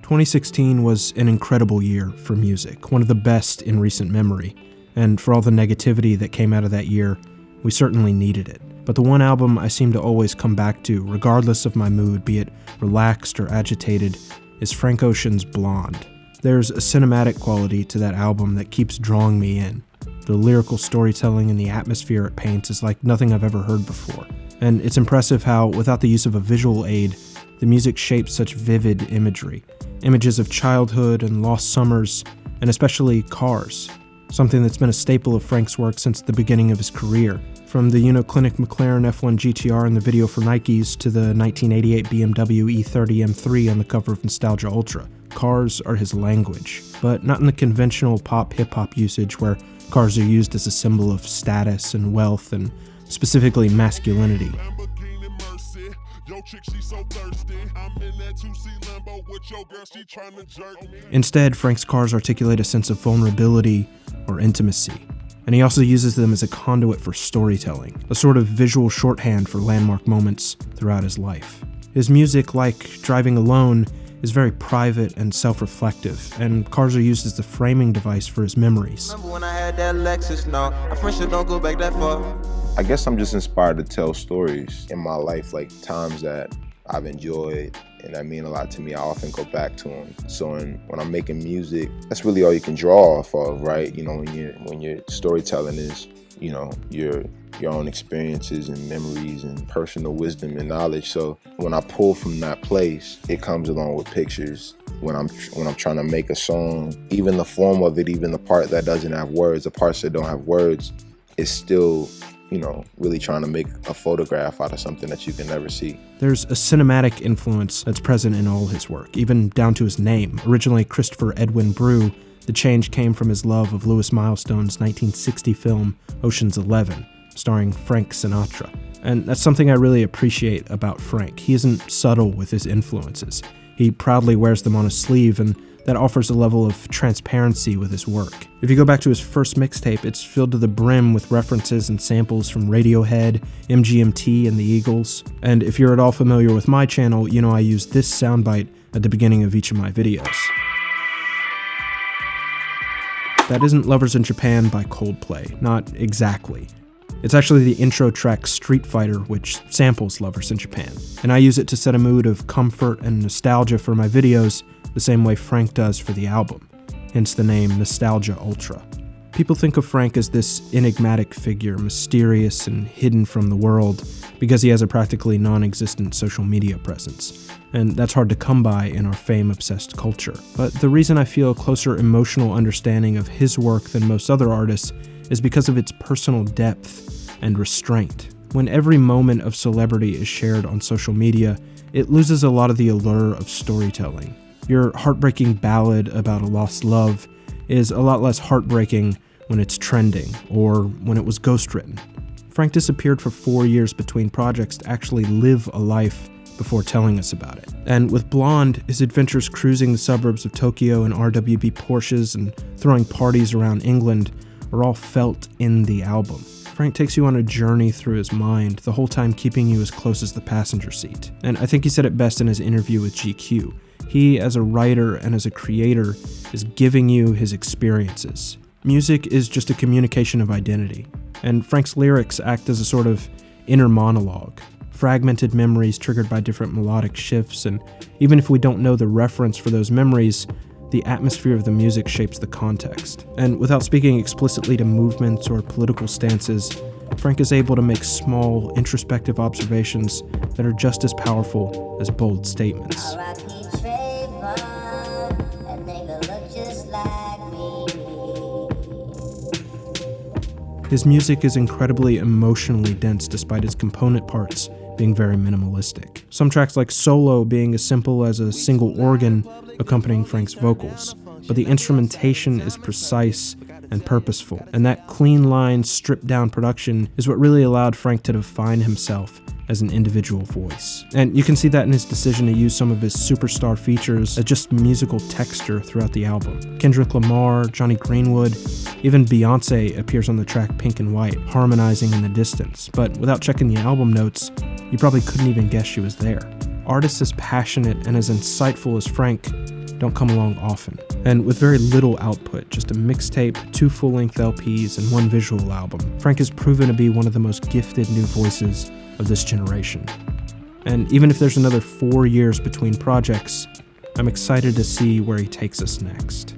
2016 was an incredible year for music, one of the best in recent memory, and for all the negativity that came out of that year, we certainly needed it. But the one album I seem to always come back to, regardless of my mood, be it relaxed or agitated, is Frank Ocean's Blond. There's a cinematic quality to that album that keeps drawing me in. The lyrical storytelling and the atmosphere it paints is like nothing I've ever heard before. And it's impressive how, without the use of a visual aid, the music shapes such vivid imagery. Images of childhood and lost summers, and especially cars. Something that's been a staple of Frank's work since the beginning of his career. From the Clinic McLaren F1 GTR in the video for Nikes to the 1988 BMW E30 M3 on the cover of Nostalgia Ultra. Cars are his language, but not in the conventional pop hip-hop usage where cars are used as a symbol of status and wealth and specifically masculinity. Instead, Frank's cars articulate a sense of vulnerability or intimacy, and he also uses them as a conduit for storytelling, a sort of visual shorthand for landmark moments throughout his life. His music, like Driving Alone, is very private and self-reflective, and cars are used as the framing device for his memories. Remember when I had that Lexus? No, our friendship don't go back that far. I guess I'm just inspired to tell stories in my life, like times that I've enjoyed and that mean a lot to me. I often go back to them. So when I'm making music, that's really all you can draw off of, right? You know, when your storytelling is, you know, your own experiences and memories and personal wisdom and knowledge. So when I pull from that place, it comes along with pictures. When I'm trying to make a song, even the form of it, even the part that doesn't have words, the parts that don't have words, it's still, you know, really trying to make a photograph out of something that you can never see. There's a cinematic influence that's present in all his work, even down to his name. Originally Christopher Edwin Brew, the change came from his love of Louis Milestone's 1960 film Ocean's 11, starring Frank Sinatra. And that's something I really appreciate about Frank. He isn't subtle with his influences. He proudly wears them on his sleeve, and that offers a level of transparency with his work. If you go back to his first mixtape, it's filled to the brim with references and samples from Radiohead, MGMT, and the Eagles. And if you're at all familiar with my channel, you know I use this soundbite at the beginning of each of my videos. That isn't Lovers in Japan by Coldplay, not exactly. It's actually the intro track Street Fighter, which samples Lovers in Japan. And I use it to set a mood of comfort and nostalgia for my videos, the same way Frank does for the album, hence the name Nostalgia Ultra. People think of Frank as this enigmatic figure, mysterious and hidden from the world, because he has a practically non-existent social media presence. And that's hard to come by in our fame-obsessed culture. But the reason I feel a closer emotional understanding of his work than most other artists is because of its personal depth and restraint. When every moment of celebrity is shared on social media, it loses a lot of the allure of storytelling. Your heartbreaking ballad about a lost love is a lot less heartbreaking when it's trending, or when it was ghostwritten. Frank disappeared for 4 years between projects to actually live a life before telling us about it. And with Blond, his adventures cruising the suburbs of Tokyo in RWB Porsches and throwing parties around England are all felt in the album. Frank takes you on a journey through his mind, the whole time keeping you as close as the passenger seat. And I think he said it best in his interview with GQ. He, as a writer and as a creator, is giving you his experiences. Music is just a communication of identity, and Frank's lyrics act as a sort of inner monologue, fragmented memories triggered by different melodic shifts, and even if we don't know the reference for those memories, the atmosphere of the music shapes the context. And without speaking explicitly to movements or political stances, Frank is able to make small, introspective observations that are just as powerful as bold statements. His music is incredibly emotionally dense despite its component parts being very minimalistic. Some tracks like Solo being as simple as a single organ accompanying Frank's vocals, but the instrumentation is precise and purposeful, and that clean line, stripped down production is what really allowed Frank to define himself as an individual voice. And you can see that in his decision to use some of his superstar features as just musical texture throughout the album. Kendrick Lamar, Johnny Greenwood, even Beyonce appears on the track Pink and White, harmonizing in the distance. But without checking the album notes, you probably couldn't even guess she was there. Artists as passionate and as insightful as Frank don't come along often. And with very little output, just a mixtape, 2 full-length LPs, and 1 visual album, Frank has proven to be one of the most gifted new voices of this generation. And even if there's another 4 years between projects, I'm excited to see where he takes us next.